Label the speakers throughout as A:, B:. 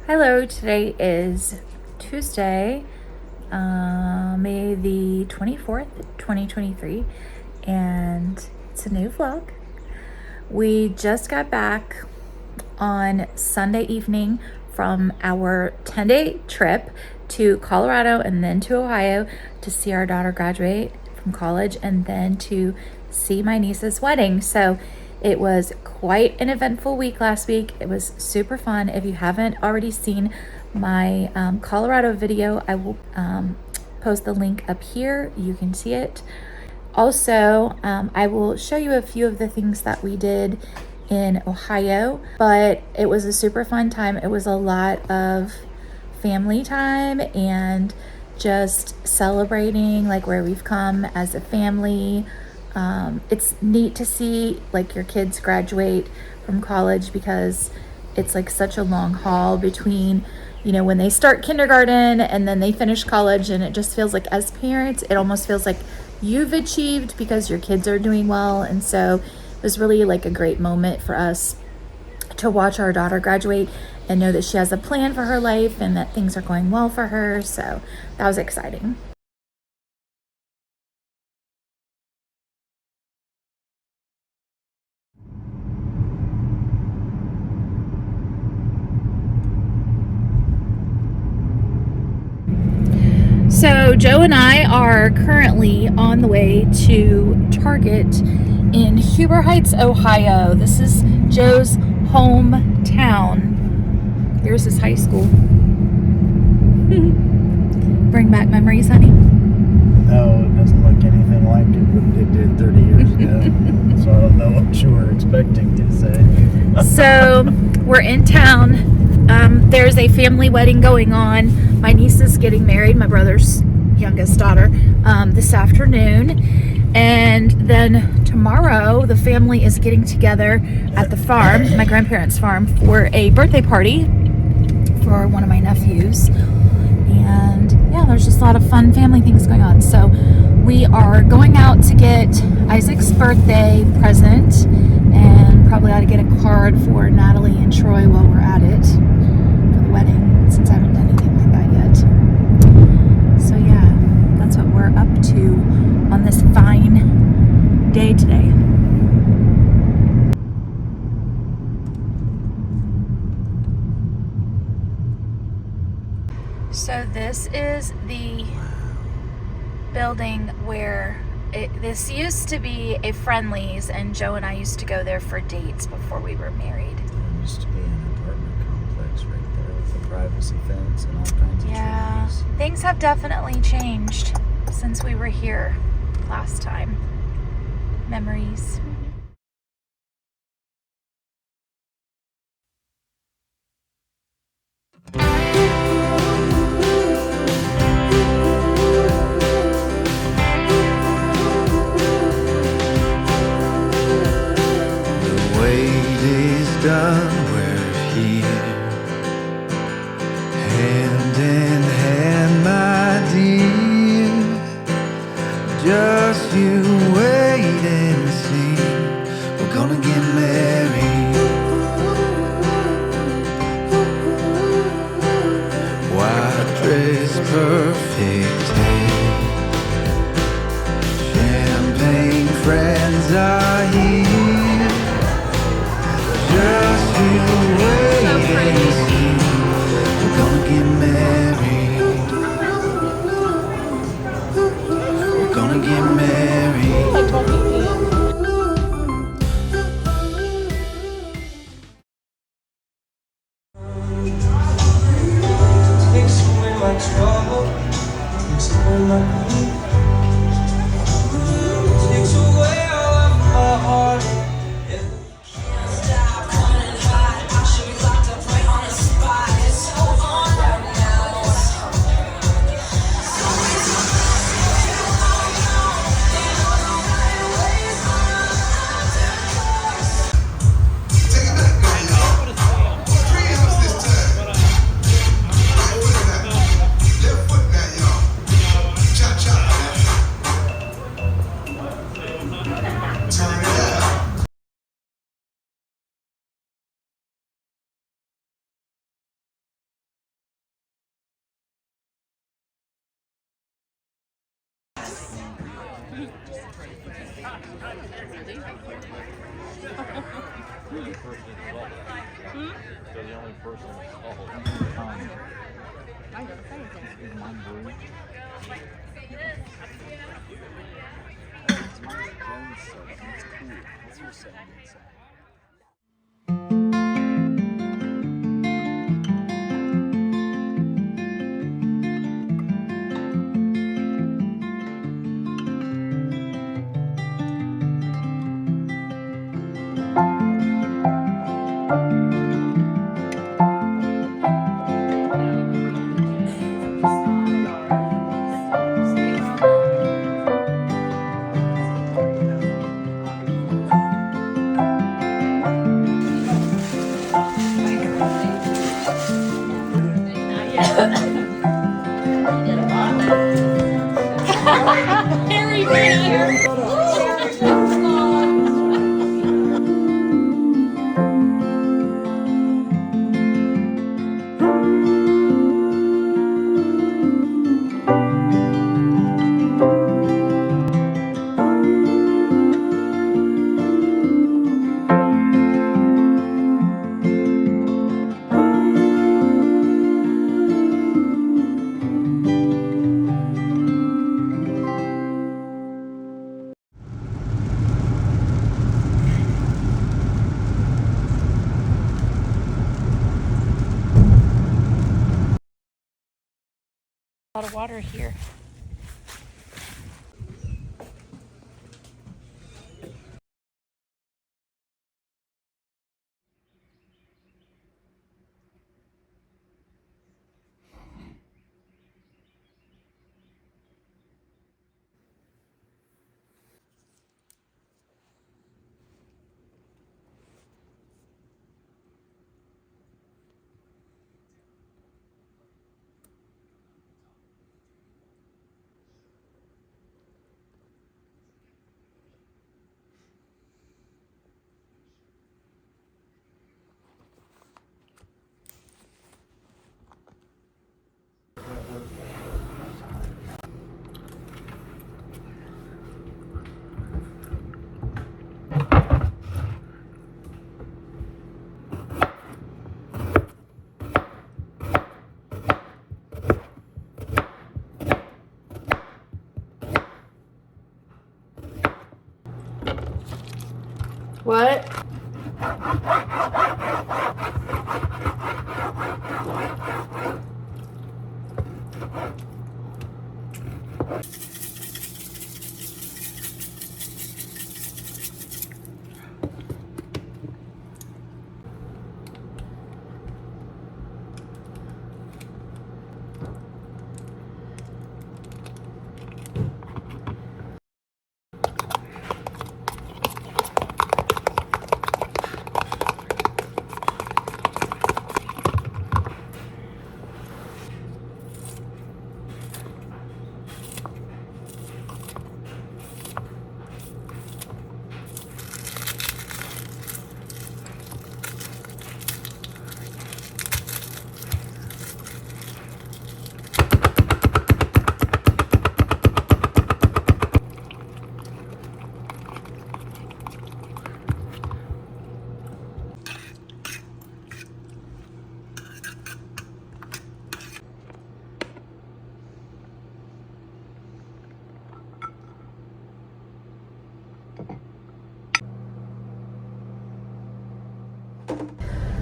A: Hello, today is Tuesday, May the 24th, 2023, and it's a new vlog. We just got back on Sunday evening from our 10-day trip to Colorado and then to Ohio to see our daughter graduate from college and then to see my niece's wedding. So it was quite an eventful week last week. It was super fun. If you haven't already seen my Colorado video, I will post the link up here. You can see it. Also, I will show you a few of the things that we did in Ohio, but it was a super fun time. It was a lot of family time and just celebrating like where we've come as a family. It's neat to see like your kids graduate from college because it's like such a long haul between, you know, when they start kindergarten and then they finish college, and it just feels like as parents, it almost feels like you've achieved because your kids are doing well. And so it was really like a great moment for us to watch our daughter graduate and know that she has a plan for her life and that things are going well for her. So that was exciting. So Joe and I are currently on the way to Target in Huber Heights, Ohio. This is Joe's hometown. Here's his high school. Bring back memories, honey?
B: No, it doesn't look anything like it did 30 years ago. So I don't know what you were expecting to say.
A: So we're in town. There's a family wedding going on. My niece is getting married, my brother's youngest daughter, this afternoon. And then tomorrow, the family is getting together at the farm, my grandparents' farm, for a birthday party for one of my nephews. And yeah, there's just a lot of fun family things going on. So we are going out to get Isaac's birthday present, and probably ought to get a card for Natalie and Troy while we're at it for the wedding, since I haven't done anything like that yet. So yeah, that's what we're up to on this fine day today. So this is the building where this used to be a Friendly's, and Joe and I used to go there for dates before we were married.
B: There used to be an apartment complex right there with a privacy fence and all kinds of trees.
A: Things have definitely changed since we were here last time. Memories.
B: Done, we're here, hand in hand, my dear. Just you wait and see. We're gonna get married. White dress, perfect hair. Champagne friends are here. Just you wait and see. We're gonna get married. We're gonna get married.
A: A lot of water here. What?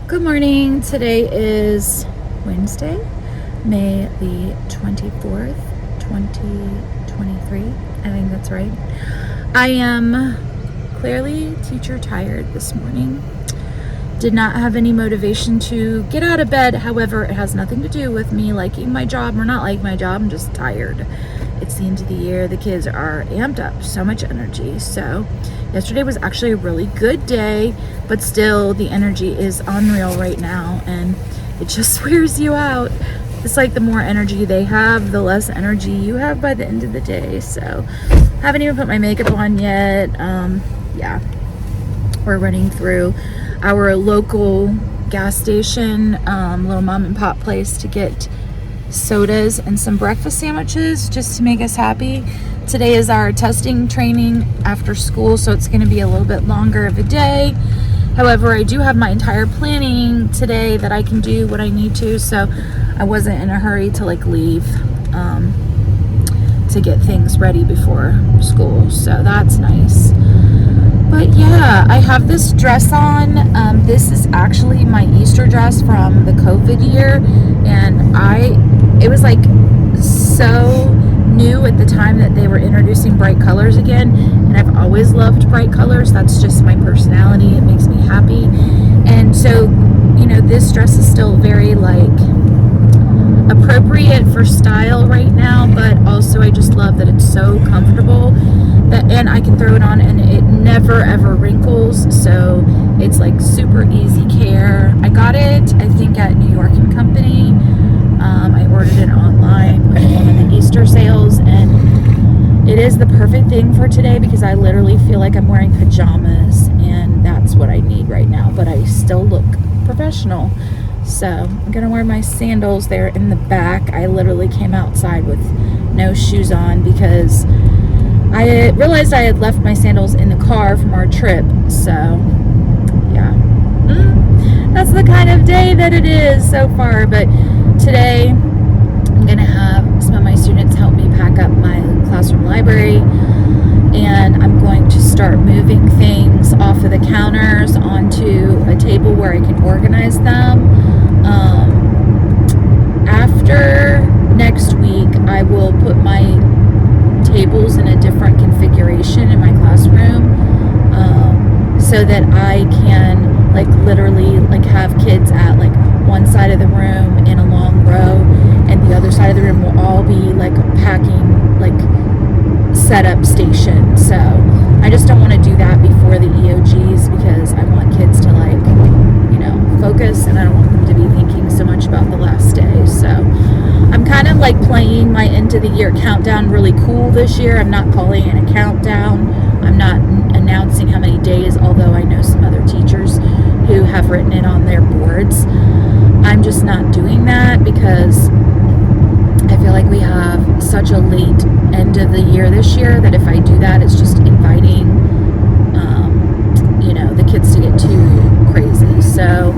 A: Good morning. Today is Wednesday, May the 24th, 2023. I think that's right. I am clearly teacher tired this morning. Did not have any motivation to get out of bed. However, it has nothing to do with me liking my job or not liking my job. I'm just tired. It's the end of the year. The kids are amped up, so much energy. So yesterday was actually a really good day, but still the energy is unreal right now and it just wears you out. It's like the more energy they have, the less energy you have by the end of the day. So haven't even put my makeup on yet. Yeah, we're running through our local gas station, little mom and pop place to get sodas and some breakfast sandwiches just to make us happy. Today is our testing training after school, so it's going to be a little bit longer of a day. However, I do have my entire planning today that I can do what I need to, so I wasn't in a hurry to like leave to get things ready before school, so that's nice. But yeah, I have this dress on. This is actually my Easter dress from the COVID year, and it was like so new at the time that they were introducing bright colors again, and I've always loved bright colors. That's just my personality. It makes me happy. And so, you know, this dress is still very like appropriate for style right now, but also I just love that it's so comfortable that, and I can throw it on and it never ever wrinkles, so it's like super easy care. I got it, I think, at New York and Company. I ordered it online with one of the Easter sales, and it is the perfect thing for today because I literally feel like I'm wearing pajamas, and that's what I need right now, but I still look professional. So I'm gonna wear my sandals there in the back. I literally came outside with no shoes on because I realized I had left my sandals in the car from our trip. So yeah, that's the kind of day that it is so far. But today I'm gonna have some of my students help me pack up my classroom library, and I'm going to start moving things off of the counters onto a table where I can organize them. After next week, I will put my tables in a different configuration in my classroom, so that I can like literally like have kids at like one side of the room in a long row, and the other side of the room will all be like packing like setup station. So I just don't want to do that before the EOGs because I want kids to like, you know, focus, and I don't want them to be thinking so much about the last day. So I'm kind of like playing my end of the year countdown really cool this year. I'm not calling it a countdown. I'm not announcing how many days, although I know some other teachers who have written it on their boards. I'm just not doing that because I feel like we have such a late end of the year this year that if I do that, it's just inviting, you know, the kids to get too crazy. So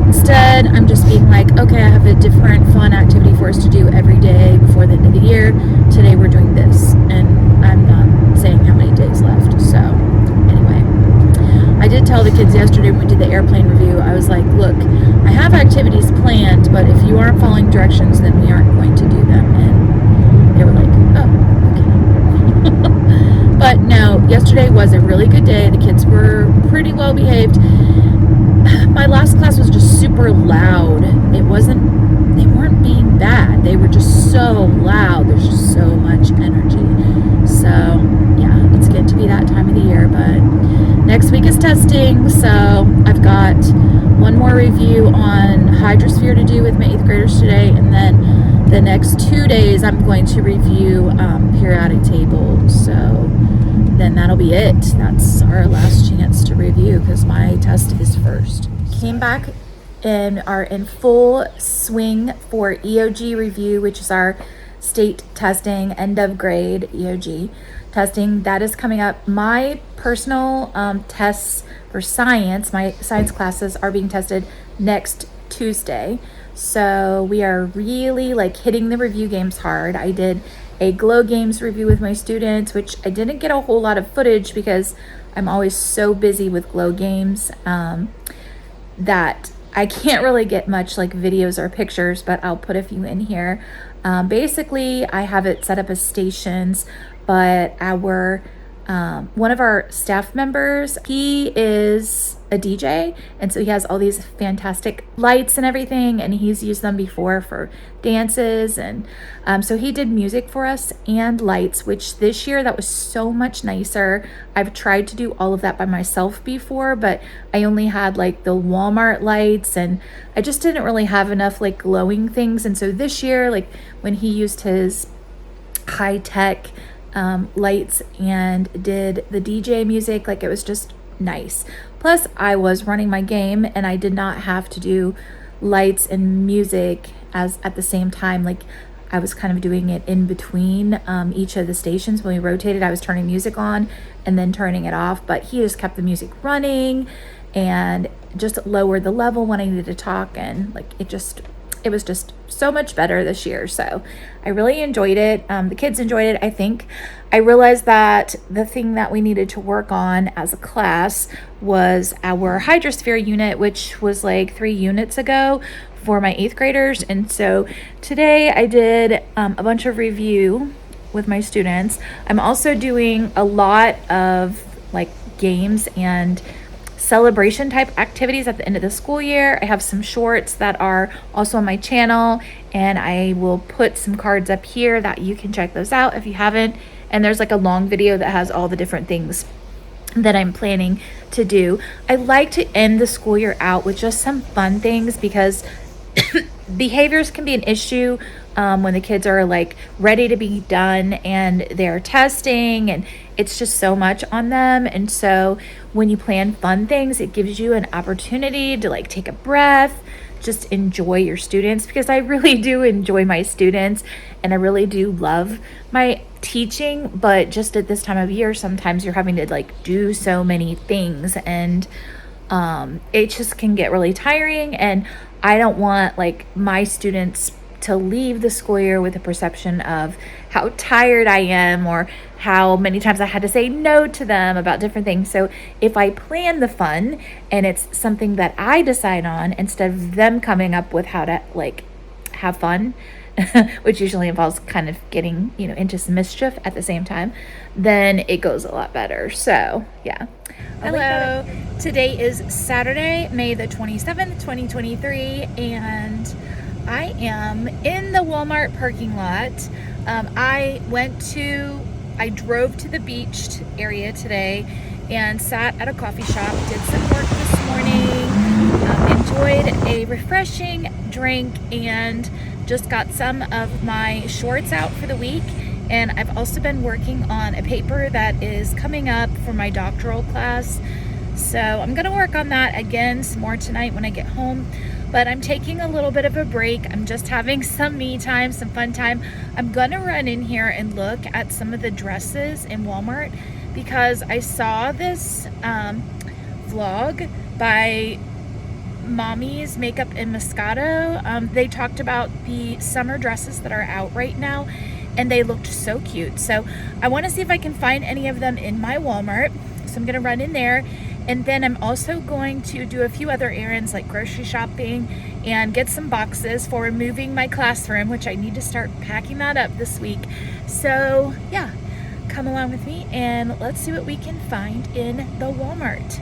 A: instead, I'm just being like, okay, I have a different fun activity for us to do every day before the end of the year. Today we're doing this, and I'm not saying how many days left. So anyway, I did tell the kids yesterday when we did the airplane review, I was like, look, I have activities planned, but if you aren't following directions, then we aren't going to do them. And they were like, oh, okay. But no, yesterday was a really good day. The kids were pretty well behaved. My last class was just super loud. They weren't being bad. They were just so loud. There's just so much energy. So yeah, it's getting to be that time of the year, but next week is testing. So I've got one more review on Hydrosphere to do with my 8th graders today, and then the next 2 days I'm going to review periodic table. So then that'll be it. That's our last chance to review because my test is first. Came back and are in full swing for EOG review, which is our state testing, end of grade EOG testing. That is coming up. My personal tests for science, my science classes are being tested next Tuesday. So we are really like hitting the review games hard. I did a Glow Games review with my students, which I didn't get a whole lot of footage because I'm always so busy with Glow Games that I can't really get much like videos or pictures, but I'll put a few in here. Basically, I have it set up as stations, but our one of our staff members, he is a DJ, and so he has all these fantastic lights and everything, and he's used them before for dances, and so he did music for us and lights, which this year that was so much nicer. I've tried to do all of that by myself before, but I only had like the Walmart lights, and I just didn't really have enough like glowing things. And so this year, like when he used his high-tech lights and did the DJ music, like it was just nice. Plus I was running my game and I did not have to do lights and music as at the same time. Like I was kind of doing it in between each of the stations. When we rotated, I was turning music on and then turning it off, but he just kept the music running and just lowered the level when I needed to talk, and like it was just so much better this year. So I really enjoyed it. The kids enjoyed it, I think. I realized that the thing that we needed to work on as a class was our hydrosphere unit, which was like 3 units ago for my 8th graders. And so today I did a bunch of review with my students. I'm also doing a lot of like games and celebration type activities at the end of the school year. I have some shorts that are also on my channel, and I will put some cards up here that you can check those out if you haven't. And there's like a long video that has all the different things that I'm planning to do. I like to end the school year out with just some fun things, because behaviors can be an issue when the kids are like ready to be done and they're testing, and it's just so much on them. And so when you plan fun things, it gives you an opportunity to like take a breath, just enjoy your students, because I really do enjoy my students and I really do love my teaching. But just at this time of year, sometimes you're having to like do so many things, and it just can get really tiring. And I don't want like my students to leave the school year with a perception of how tired I am or how many times I had to say no to them about different things. So if I plan the fun and it's something that I decide on, instead of them coming up with how to like have fun, which usually involves kind of getting, into some mischief at the same time, then it goes a lot better. So yeah. Hello. Today is Saturday, May the 27th, 2023, and I am in the Walmart parking lot. I drove to the beach area today and sat at a coffee shop, did some work this morning, enjoyed a refreshing drink, and just got some of my shorts out for the week. And I've also been working on a paper that is coming up for my doctoral class. So I'm gonna work on that again some more tonight when I get home. But I'm taking a little bit of a break. I'm just having some me time, some fun time. I'm gonna run in here and look at some of the dresses in Walmart, because I saw this vlog by Mommy's Makeup in Moscato. They talked about the summer dresses that are out right now, and they looked so cute. So I wanna see if I can find any of them in my Walmart. So I'm gonna run in there. And then I'm also going to do a few other errands like grocery shopping and get some boxes for moving my classroom, which I need to start packing that up this week. So yeah, come along with me and let's see what we can find in the Walmart.